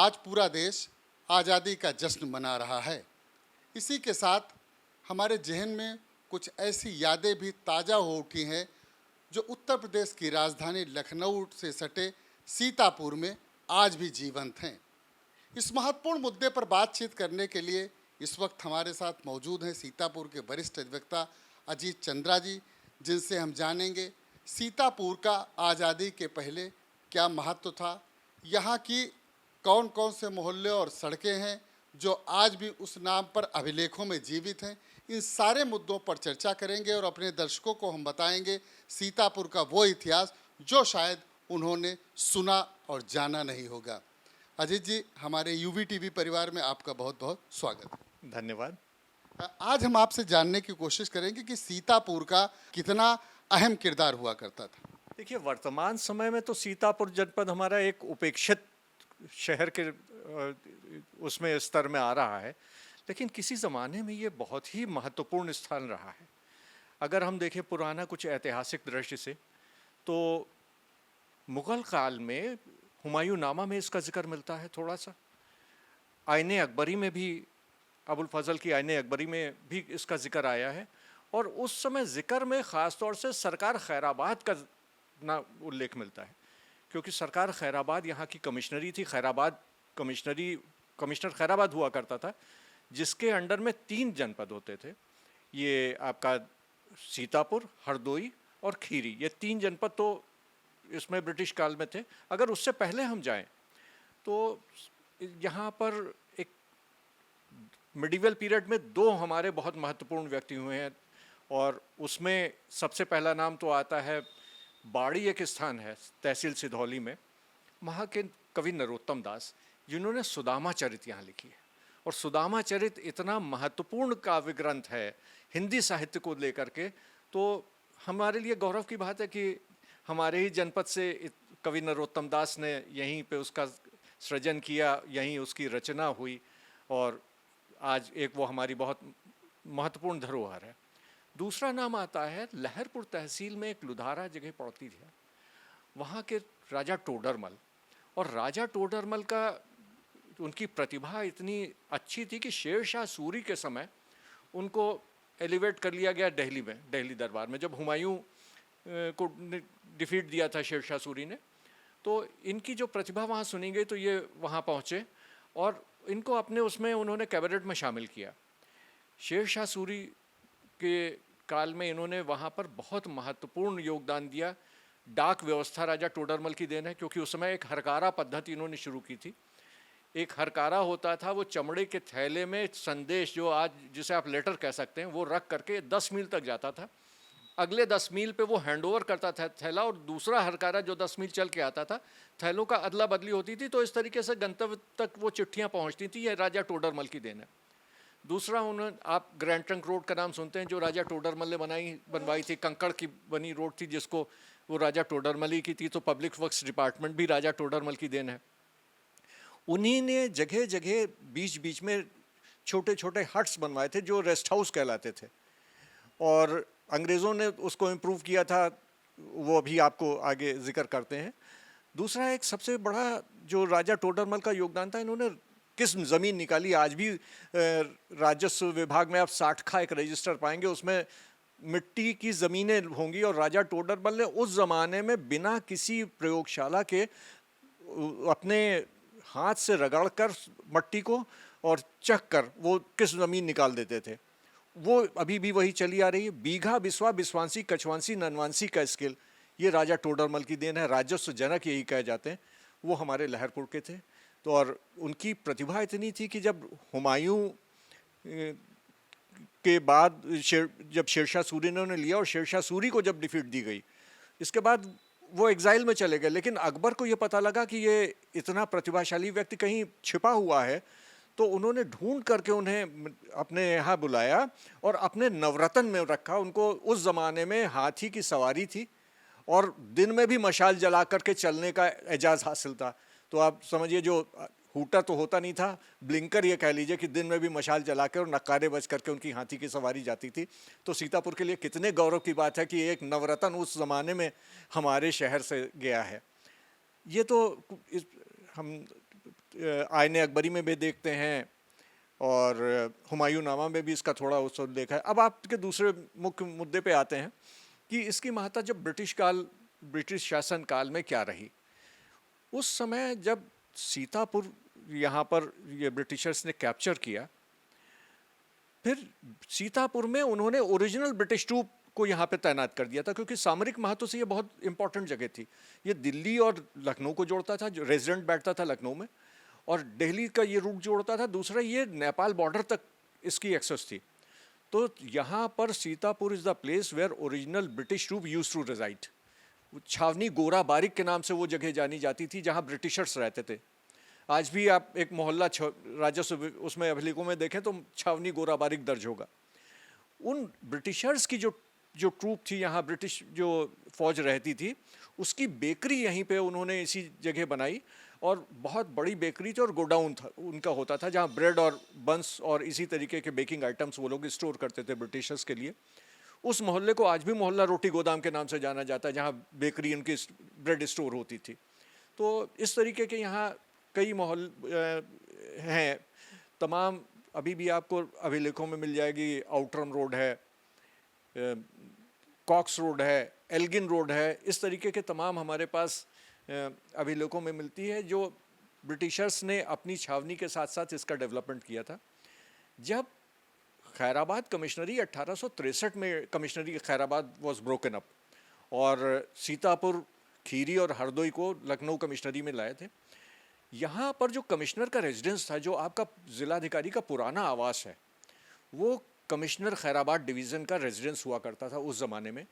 आज पूरा देश आज़ादी का जश्न मना रहा है। इसी के साथ हमारे जहन में कुछ ऐसी यादें भी ताज़ा हो उठी हैं जो उत्तर प्रदेश की राजधानी लखनऊ से सटे सीतापुर में आज भी जीवंत हैं। इस महत्वपूर्ण मुद्दे पर बातचीत करने के लिए इस वक्त हमारे साथ मौजूद हैं सीतापुर के वरिष्ठ अधिवक्ता अजीत चंद्रा जी, जिनसे हम जानेंगे सीतापुर का आज़ादी के पहले क्या महत्व था, यहाँ की कौन कौन से मोहल्ले और सड़कें हैं जो आज भी उस नाम पर अभिलेखों में जीवित हैं। इन सारे मुद्दों पर चर्चा करेंगे और अपने दर्शकों को हम बताएंगे सीतापुर का वो इतिहास जो शायद उन्होंने सुना और जाना नहीं होगा। अजीत जी, हमारे यूवी टीवी परिवार में आपका बहुत बहुत स्वागत। धन्यवाद। आज हम आपसे जानने की कोशिश करेंगे कि सीतापुर का कितना अहम किरदार हुआ करता था। देखिए, वर्तमान समय में तो सीतापुर जनपद हमारा एक उपेक्षित शहर के उसमें स्तर में आ रहा है, लेकिन किसी ज़माने में ये बहुत ही महत्वपूर्ण स्थान रहा है। अगर हम देखें पुराना कुछ ऐतिहासिक दृश्य से, तो मुग़ल काल में हुमायूं नामा में इसका जिक्र मिलता है थोड़ा सा। आईने अकबरी में भी, अबुल फजल की आईने अकबरी में भी इसका जिक्र आया है। और उस समय जिक्र में ख़ास तौर से सरकार खैराबाद का ना उल्लेख मिलता है, क्योंकि सरकार खैराबाद यहाँ की कमिश्नरी थी। कमिश्नर खैराबाद हुआ करता था, जिसके अंडर में 3 जनपद होते थे। ये आपका सीतापुर, हरदोई और खीरी, ये 3 जनपद तो इसमें ब्रिटिश काल में थे। अगर उससे पहले हम जाएं तो यहाँ पर एक मिडिवल पीरियड में 2 हमारे बहुत महत्वपूर्ण व्यक्ति हुए हैं, और उसमें सबसे पहला नाम तो आता है, बाड़ी एक स्थान है तहसील सिधौली में, वहाँ के कवि नरोत्तम दास, जिन्होंने सुदामा चरित यहाँ लिखी है। और सुदामा चरित इतना महत्वपूर्ण काव्य ग्रंथ है हिंदी साहित्य को लेकर के, तो हमारे लिए गौरव की बात है कि हमारे ही जनपद से कवि नरोत्तम दास ने यहीं पे उसका सृजन किया, यहीं उसकी रचना हुई, और आज एक वो हमारी बहुत महत्वपूर्ण धरोहर है। दूसरा नाम आता है, लहरपुर तहसील में एक लुधारा जगह पड़ती थी, वहाँ के राजा टोडरमल। और राजा टोडरमल का, उनकी प्रतिभा इतनी अच्छी थी कि शेरशाह सूरी के समय उनको एलिवेट कर लिया गया दिल्ली में, दिल्ली दरबार में, जब हुमायूं को डिफीट दिया था शेरशाह सूरी ने। तो इनकी जो प्रतिभा वहाँ सुनी गई, तो ये वहाँ पहुँचे और इनको अपने उसमें उन्होंने कैबिनेट में शामिल किया। शेरशाह सूरी के काल में इन्होंने वहाँ पर बहुत महत्वपूर्ण योगदान दिया। डाक व्यवस्था राजा टोडरमल की देन है, क्योंकि उस समय एक हरकारा पद्धति इन्होंने शुरू की थी। एक हरकारा होता था, वो चमड़े के थैले में संदेश, जो आज जिसे आप लेटर कह सकते हैं, वो रख करके 10 मील तक जाता था। अगले 10 मील पे वो हैंडओवर करता था थैला, और दूसरा हरकारा जो 10 मील चल के आता था, थैलों का अदला बदली होती थी। तो इस तरीके से गंतव्य तक वो चिट्ठियाँ पहुँचती थी। ये राजा टोडरमल की देन है। दूसरा, उन्होंने, आप ग्रैंड ट्रंक रोड का नाम सुनते हैं, जो राजा टोडरमल ने बनवाई थी, कंकड़ की बनी रोड थी, जिसको वो राजा टोडरमल ही की थी। तो पब्लिक वर्क्स डिपार्टमेंट भी राजा टोडरमल की देन है। उन्हीं ने जगह जगह बीच बीच में छोटे छोटे हट्स बनवाए थे, जो रेस्ट हाउस कहलाते थे, और अंग्रेज़ों ने उसको इम्प्रूव किया था, वो भी आपको आगे जिक्र करते हैं। दूसरा, एक सबसे बड़ा जो राजा टोडरमल का योगदान था, इन्होंने किस्म ज़मीन निकाली। आज भी राजस्व विभाग में आप 60 का एक रजिस्टर पाएंगे, उसमें मिट्टी की ज़मीनें होंगी, और राजा टोडरमल ने उस ज़माने में बिना किसी प्रयोगशाला के अपने हाथ से रगड़ कर मट्टी को और चख कर वो किस्म ज़मीन निकाल देते थे। वो अभी भी वही चली आ रही है। बीघा, बिस्वा, बिस्वांसी, कछवांसी, ननवांसी का स्केल, ये राजा टोडरमल की देन है। राजस्व जनक यही कहे जाते हैं। वो हमारे लहरपुर के थे। तो और उनकी प्रतिभा इतनी थी कि जब हुमायूं के बाद जब शेरशाह सूरी ने उन्हें लिया, और शेरशाह सूरी को जब डिफीट दी गई, इसके बाद वो एग्जाइल में चले गए। लेकिन अकबर को ये पता लगा कि ये इतना प्रतिभाशाली व्यक्ति कहीं छिपा हुआ है, तो उन्होंने ढूंढ करके उन्हें अपने यहाँ बुलाया और अपने नवरत्न में रखा। उनको उस ज़माने में हाथी की सवारी थी, और दिन में भी मशाल जला करके चलने का एजाज़ हासिल था। तो आप समझिए, जो हूटर तो होता नहीं था, ब्लिंकर ये कह लीजिए कि दिन में भी मशाल जला के और नक्कारे बज करके उनकी हाथी की सवारी जाती थी। तो सीतापुर के लिए कितने गौरव की बात है कि एक नवरत्न उस ज़माने में हमारे शहर से गया है। ये तो हम आयने अकबरी में भी देखते हैं और हुमायूं नामा में भी इसका थोड़ा उस देखा है। अब आपके दूसरे मुख्य मुद्दे पे आते हैं कि इसकी महत्ता जब ब्रिटिश शासन काल में क्या रही। उस समय जब सीतापुर यहाँ पर ये ब्रिटिशर्स ने कैप्चर किया, फिर सीतापुर में उन्होंने ओरिजिनल ब्रिटिश ट्रूप को यहाँ पे तैनात कर दिया था, क्योंकि सामरिक महत्व से ये बहुत इंपॉर्टेंट जगह थी। ये दिल्ली और लखनऊ को जोड़ता था, जो रेजिडेंट बैठता था लखनऊ में, और दिल्ली का ये रूट जोड़ता था। दूसरा, ये नेपाल बॉर्डर तक इसकी एक्सेस थी। तो यहाँ पर Sitapur is the place where original British troop use to reside. छावनी गोरा बारिक के नाम से वो जगह जानी जाती थी, जहाँ ब्रिटिशर्स रहते थे। आज भी आप एक मोहल्ला राजस्व उसमें अभिलेखों में देखें तो छावनी गोरा बारिक दर्ज होगा। उन ब्रिटिशर्स की जो ट्रूप थी यहाँ, ब्रिटिश जो फौज रहती थी, उसकी बेकरी यहीं पे उन्होंने इसी जगह बनाई, और बहुत बड़ी बेकरी थी और गोडाउन था उनका होता था, जहाँ ब्रेड और बंस और इसी तरीके के बेकिंग आइटम्स वो लोग स्टोर करते थे ब्रिटिशर्स के लिए। उस मोहल्ले को आज भी मोहल्ला रोटी गोदाम के नाम से जाना जाता है, जहाँ बेकरी उनकी ब्रेड स्टोर होती थी। तो इस तरीके के यहाँ कई हैं तमाम। अभी भी आपको अभिलेखों में मिल जाएगी। आउटरम रोड है, कॉक्स रोड है, एल्गिन रोड है, इस तरीके के तमाम हमारे पास अभिलेखों में मिलती है, जो ब्रिटिशर्स ने अपनी छावनी के साथ साथ इसका डेवलपमेंट किया था। जब खैराबाद कमिश्नरी 1863 में कमिश्नरी खैराबाद वॉज ब्रोकन अप, और सीतापुर, खीरी और हरदोई को लखनऊ कमिश्नरी में लाए थे। यहाँ पर जो कमिश्नर का रेजिडेंस था, जो आपका जिलाधिकारी का पुराना आवास है, वो कमिश्नर खैराबाद डिवीज़न का रेजिडेंस हुआ करता था उस ज़माने में।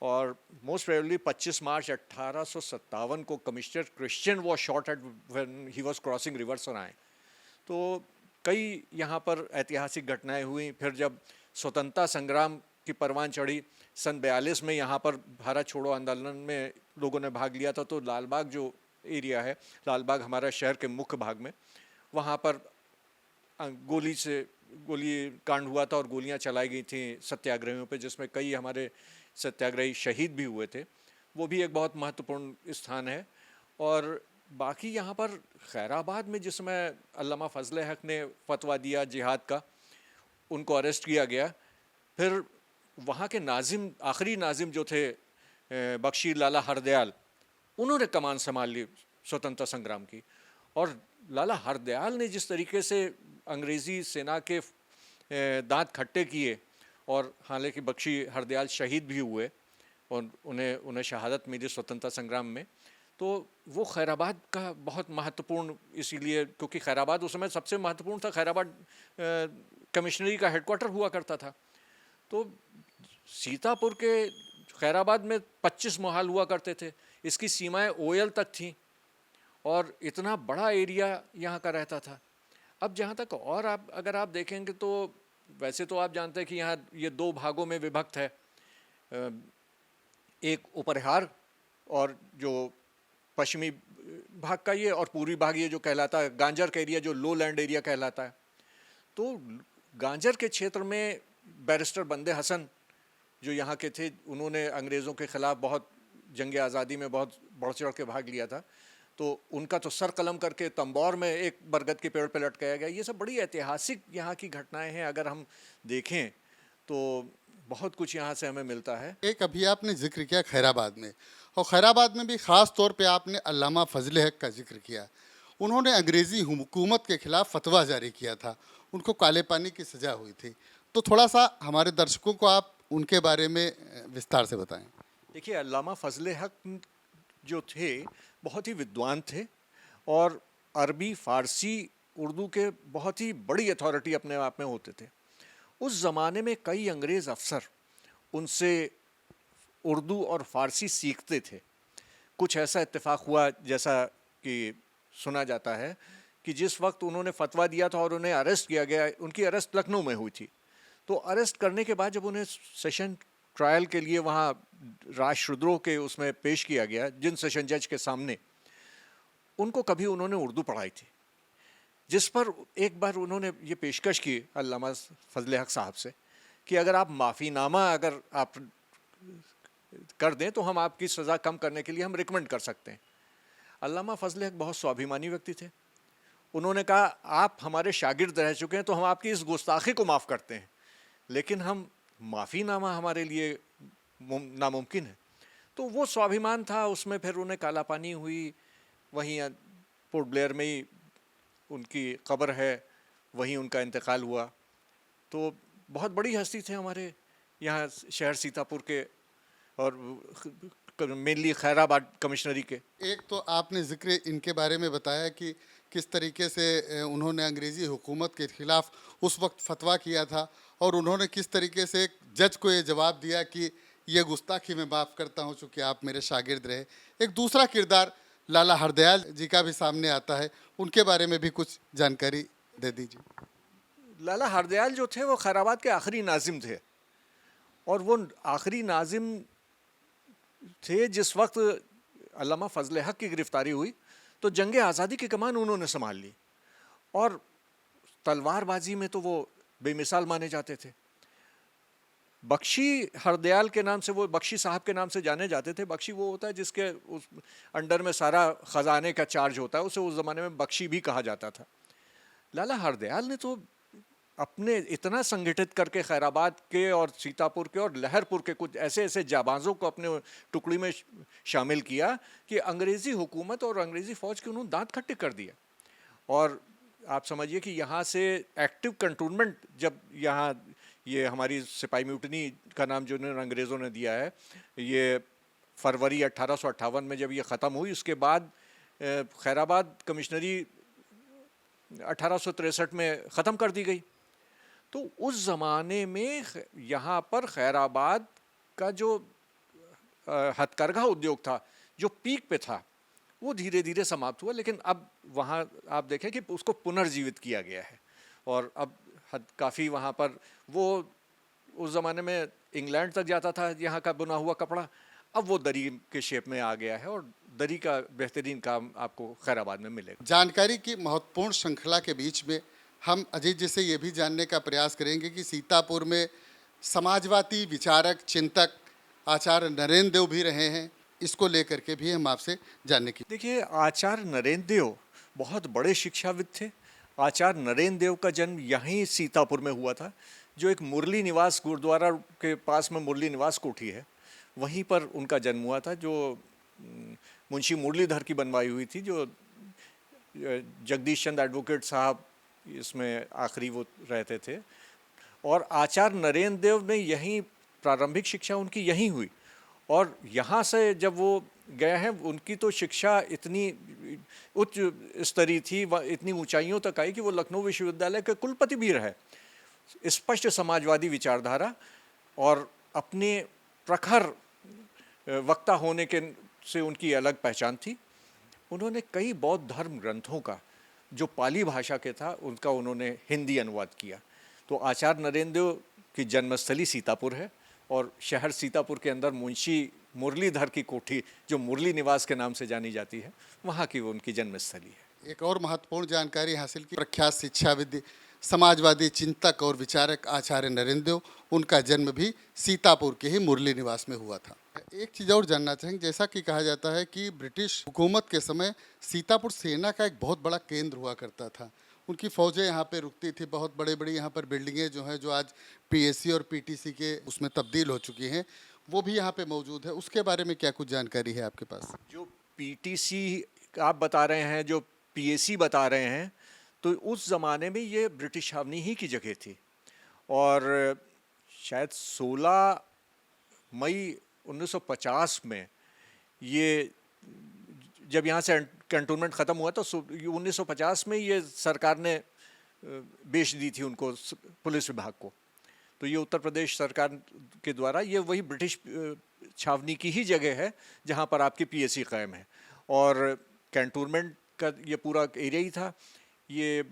और मोस्ट प्रोबेबली 25 मार्च 1857 को commissioner Christian was shot at when he was crossing river Sarai. तो कई यहाँ पर ऐतिहासिक घटनाएं हुई। फिर जब स्वतंत्रता संग्राम की परवान चढ़ी सन 42 में, यहाँ पर भारत छोड़ो आंदोलन में लोगों ने भाग लिया था, तो लालबाग जो एरिया है, लालबाग हमारा शहर के मुख्य भाग में, वहाँ पर गोली कांड हुआ था और गोलियां चलाई गई थी सत्याग्रहियों पे, जिसमें कई हमारे सत्याग्रही शहीद भी हुए थे। वो भी एक बहुत महत्वपूर्ण स्थान है। और बाकी यहाँ पर खैराबाद में जिस समय अल्लामा फजल हक ने फतवा दिया जिहाद का, उनको अरेस्ट किया गया। फिर वहाँ के नाजिम, आखिरी नाजिम जो थे बख्शी लाला हरदयाल, उन्होंने कमान संभाल ली स्वतंत्रता संग्राम की। और लाला हरदयाल ने जिस तरीके से अंग्रेज़ी सेना के दांत खट्टे किए, और हालांकि बख्शी हरदयाल शहीद भी हुए और उन्हें शहादत मिली स्वतंत्रता संग्राम में, तो वो खैराबाद का बहुत महत्वपूर्ण, इसीलिए क्योंकि खैराबाद उस समय सबसे महत्वपूर्ण था। खैराबाद कमिश्नरी का हेडक्वार्टर हुआ करता था। तो सीतापुर के खैराबाद में 25 मोहाल हुआ करते थे। इसकी सीमाएं ओयल तक थीं और इतना बड़ा एरिया यहाँ का रहता था। अब जहाँ तक और अगर आप देखेंगे तो वैसे तो आप जानते हैं कि यहाँ ये 2 भागों में विभक्त है। एक उपरिहार और जो पश्चिमी भाग का ये, और पूर्वी भाग ये जो कहलाता है गांजर का एरिया, जो लो लैंड एरिया कहलाता है। तो गांजर के क्षेत्र में बैरिस्टर बंदे हसन जो यहाँ के थे, उन्होंने अंग्रेज़ों के ख़िलाफ़ बहुत जंग आज़ादी में बहुत बढ़ चढ़ के भाग लिया था। तो उनका तो सर कलम करके तंबौर में एक बरगद के पेड़ पर लटकाया गया। ये सब बड़ी ऐतिहासिक यहाँ की घटनाएं हैं। अगर हम देखें तो बहुत कुछ यहाँ से हमें मिलता है। एक अभी आपने जिक्र किया खैराबाद में, और खैराबाद में भी ख़ास तौर पे आपने अल्लामा फजल हक का जिक्र किया। उन्होंने अंग्रेज़ी हुकूमत के ख़िलाफ़ फतवा जारी किया था, उनको काले पानी की सज़ा हुई थी। तो थोड़ा सा हमारे दर्शकों को आप उनके बारे में विस्तार से बताएं। देखिए, अल्लामा फजल हक जो थे बहुत ही विद्वान थे और अरबी, फ़ारसी, उर्दू के बहुत ही बड़ी अथॉरिटी अपने आप में होते थे। उस ज़माने में कई अंग्रेज़ अफसर उनसे उर्दू और फ़ारसी सीखते थे। कुछ ऐसा इत्तेफाक हुआ, जैसा कि सुना जाता है कि जिस वक्त उन्होंने फतवा दिया था और उन्हें अरेस्ट किया गया, उनकी अरेस्ट लखनऊ में हुई थी। तो अरेस्ट करने के बाद जब उन्हें सेशन ट्रायल के लिए वहाँ राष्ट्रद्रोह के उसमें पेश किया गया, जिन सेशन जज के सामने, उनको कभी उन्होंने उर्दू पढ़ाई थी, जिस पर एक बार उन्होंने ये पेशकश की अल्लामा फजल हक साहब से कि अगर आप माफ़ीनामा अगर आप कर दें तो हम आपकी सज़ा कम करने के लिए हम रिकमेंड कर सकते हैं। अल्लामा फजल हक बहुत स्वाभिमानी व्यक्ति थे। उन्होंने कहा आप हमारे शागिर्द रह चुके हैं तो हम आपकी इस गुस्ताखी को माफ़ करते हैं, लेकिन हम माफ़ीनामा हमारे लिए नामुमकिन है। तो वो स्वाभिमान था, उसमें फिर उन्हें काला पानी हुई, वहीं पोर्ट ब्लेयर में ही उनकी कब्र है, वहीं उनका इंतकाल हुआ। तो बहुत बड़ी हस्ती थे हमारे यहाँ शहर सीतापुर के, और मेनली खैराबाद कमिश्नरी के। एक तो आपने जिक्र इनके बारे में बताया कि किस तरीके से उन्होंने अंग्रेज़ी हुकूमत के ख़िलाफ़ उस वक्त फतवा किया था, और उन्होंने किस तरीके से एक जज को ये जवाब दिया कि ये गुस्ताखी मैं माफ़ करता हूँ चूँकि आप मेरे शागिर्द रहे। एक दूसरा किरदार लाला हरदयाल जी का भी सामने आता है, उनके बारे में भी कुछ जानकारी दे दीजिए। लाला हरदयाल जो थे वो खैराबाद के आखिरी नाजिम थे, और वो आखिरी नाजिम थे जिस वक्त अल्लामा फजल हक की गिरफ्तारी हुई तो जंग आज़ादी की कमान उन्होंने संभाल ली, और तलवारबाजी में तो वो बेमिसाल माने जाते थे। बख्शी हरदयाल के नाम से, वो बख्शी साहब के नाम से जाने जाते थे। बख्शी वो होता है जिसके उस अंडर में सारा ख़जाने का चार्ज होता है, उसे उस ज़माने में बख्शी भी कहा जाता था। लाला हरदयाल ने तो अपने इतना संगठित करके खैराबाद के और सीतापुर के और लहरपुर के कुछ ऐसे ऐसे जाबाजों को अपने टुकड़ी में शामिल किया कि अंग्रेज़ी हुकूमत और अंग्रेज़ी फ़ौज के उन्होंने दांत खट्टे कर दिए। और आप समझिए कि यहाँ से एक्टिव कंटोनमेंट, जब यहाँ ये हमारी सिपाही म्यूटनी का नाम जो इन्होंने अंग्रेज़ों ने दिया है, ये फरवरी 1858 में जब ये ख़त्म हुई, उसके बाद खैराबाद कमिश्नरी 1863 में ख़त्म कर दी गई। तो उस ज़माने में यहाँ पर खैराबाद का जो हथकरघा उद्योग था, जो पीक पे था, वो धीरे धीरे समाप्त हुआ। लेकिन अब वहाँ आप देखें कि उसको पुनर्जीवित किया गया है, और अब काफ़ी वहाँ पर वो उस ज़माने में इंग्लैंड तक जाता था यहाँ का बुना हुआ कपड़ा, अब वो दरी के शेप में आ गया है, और दरी का बेहतरीन काम आपको खैराबाद में मिलेगा। जानकारी की महत्वपूर्ण श्रृंखला के बीच में हम अजीत जी से ये भी जानने का प्रयास करेंगे कि सीतापुर में समाजवादी विचारक, चिंतक आचार्य नरेंद्र देव भी रहे हैं, इसको लेकर के भी हम आपसे जानने की। देखिए, आचार्य नरेंद्र देव बहुत बड़े शिक्षाविद थे। आचार्य नरेंद्र देव का जन्म यहीं सीतापुर में हुआ था, जो एक मुरली निवास गुरुद्वारा के पास में मुरली निवास कोठी है, वहीं पर उनका जन्म हुआ था, जो मुंशी मुरलीधर की बनवाई हुई थी, जो जगदीश चंद एडवोकेट साहब इसमें आखिरी वो रहते थे। और आचार्य नरेंद्र देव ने यहीं प्रारंभिक शिक्षा उनकी यहीं हुई, और यहाँ से जब वो गए हैं, उनकी तो शिक्षा इतनी उच्च स्तरीय थी, इतनी ऊंचाइयों तक आई कि वो लखनऊ विश्वविद्यालय के कुलपति भी रहे। स्पष्ट समाजवादी विचारधारा और अपने प्रखर वक्ता होने के से उनकी अलग पहचान थी। उन्होंने कई बौद्ध धर्म ग्रंथों का, जो पाली भाषा के था, उनका उन्होंने हिंदी अनुवाद किया। तो आचार्य नरेंद्र देव की जन्मस्थली सीतापुर है, और शहर सीतापुर के अंदर मुंशी मुरलीधर की कोठी, जो मुरली निवास के नाम से जानी जाती है, वहाँ की वो उनकी जन्मस्थली है। एक और महत्वपूर्ण जानकारी हासिल की, प्रख्यात शिक्षाविद, समाजवादी चिंतक और विचारक आचार्य नरेंद्र देव, उनका जन्म भी सीतापुर के ही मुरली निवास में हुआ था। एक चीज़ और जानना चाहेंगे, जैसा कि कहा जाता है कि ब्रिटिश हुकूमत के समय सीतापुर सेना का एक बहुत बड़ा केंद्र हुआ करता था, उनकी फ़ौजें यहाँ पे रुकती थी, बहुत बड़े बड़ी यहाँ पर बिल्डिंगें जो हैं, जो आज पीएसी और पीटीसी के उसमें तब्दील हो चुकी हैं, वो भी यहाँ पे मौजूद है। उसके बारे में क्या कुछ जानकारी है आपके पास? जो पीटीसी आप बता रहे हैं, जो पीएसी बता रहे हैं, तो उस ज़माने में ये ब्रिटिश छावनी ही की जगह थी, और शायद 16 मई 1950 में ये, जब यहाँ से कैंटोनमेंट ख़त्म हुआ तो 1950 में ये सरकार ने बेच दी थी उनको, पुलिस विभाग को। तो ये उत्तर प्रदेश सरकार के द्वारा, ये वही ब्रिटिश छावनी की ही जगह है जहाँ पर आपकी पीएसी कायम है, और कैंटोनमेंट का ये पूरा एरिया ही था। ये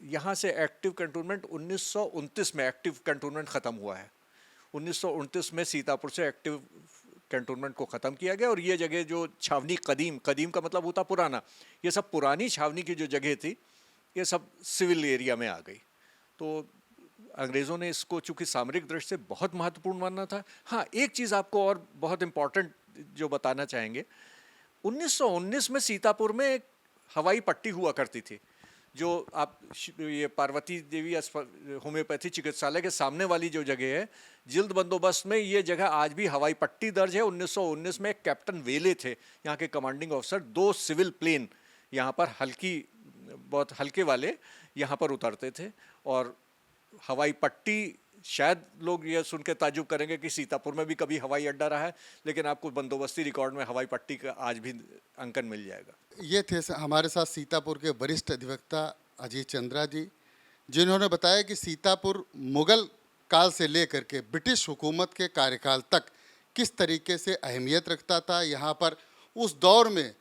यहाँ से एक्टिव कैंटोनमेंट 1929 में एक्टिव कैंटोनमेंट ख़त्म हुआ है। 1929 में सीतापुर से एक्टिव कैंटोनमेंट को ख़त्म किया गया, और ये जगह जो छावनी, कदीम का मतलब होता पुराना, ये सब पुरानी छावनी की जो जगह थी, ये सब सिविल एरिया में आ गई। तो अंग्रेज़ों ने इसको चूँकि सामरिक दृष्टि से बहुत महत्वपूर्ण माना था। हाँ, एक चीज़ आपको और बहुत इम्पॉर्टेंट जो बताना चाहेंगे, 1919 में सीतापुर में एक हवाई पट्टी हुआ करती थी, जो आप ये पार्वती देवी होम्योपैथी चिकित्सालय के सामने वाली जो जगह है, जिल्द बंदोबस्त में ये जगह आज भी हवाई पट्टी दर्ज है। 1919 में एक कैप्टन वेले थे यहाँ के कमांडिंग ऑफिसर, 2 सिविल प्लेन यहाँ पर बहुत हल्के वाले यहाँ पर उतरते थे। और हवाई पट्टी, शायद लोग ये सुन के ताजुब करेंगे कि सीतापुर में भी कभी हवाई अड्डा रहा है, लेकिन आपको बंदोबस्ती रिकॉर्ड में हवाई पट्टी का आज भी अंकन मिल जाएगा। ये थे हमारे साथ सीतापुर के वरिष्ठ अधिवक्ता अजीत चंद्रा जी, जिन्होंने बताया कि सीतापुर मुगल काल से लेकर के ब्रिटिश हुकूमत के कार्यकाल तक किस तरीके से अहमियत रखता था। यहाँ पर उस दौर में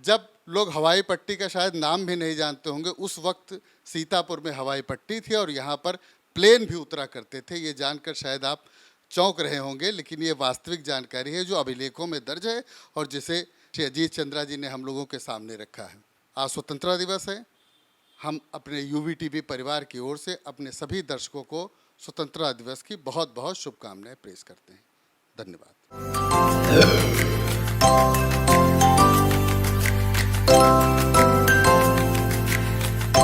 जब लोग हवाई पट्टी का शायद नाम भी नहीं जानते होंगे, उस वक्त सीतापुर में हवाई पट्टी थी और यहाँ पर प्लेन भी उतरा करते थे। ये जानकर शायद आप चौंक रहे होंगे, लेकिन ये वास्तविक जानकारी है जो अभिलेखों में दर्ज है और जिसे श्री अजीत चंद्रा जी ने हम लोगों के सामने रखा है। आज स्वतंत्रता दिवस है। हम अपने UVTV परिवार की ओर से अपने सभी दर्शकों को स्वतंत्रता दिवस की बहुत बहुत शुभकामनाएं पेश करते हैं। धन्यवाद।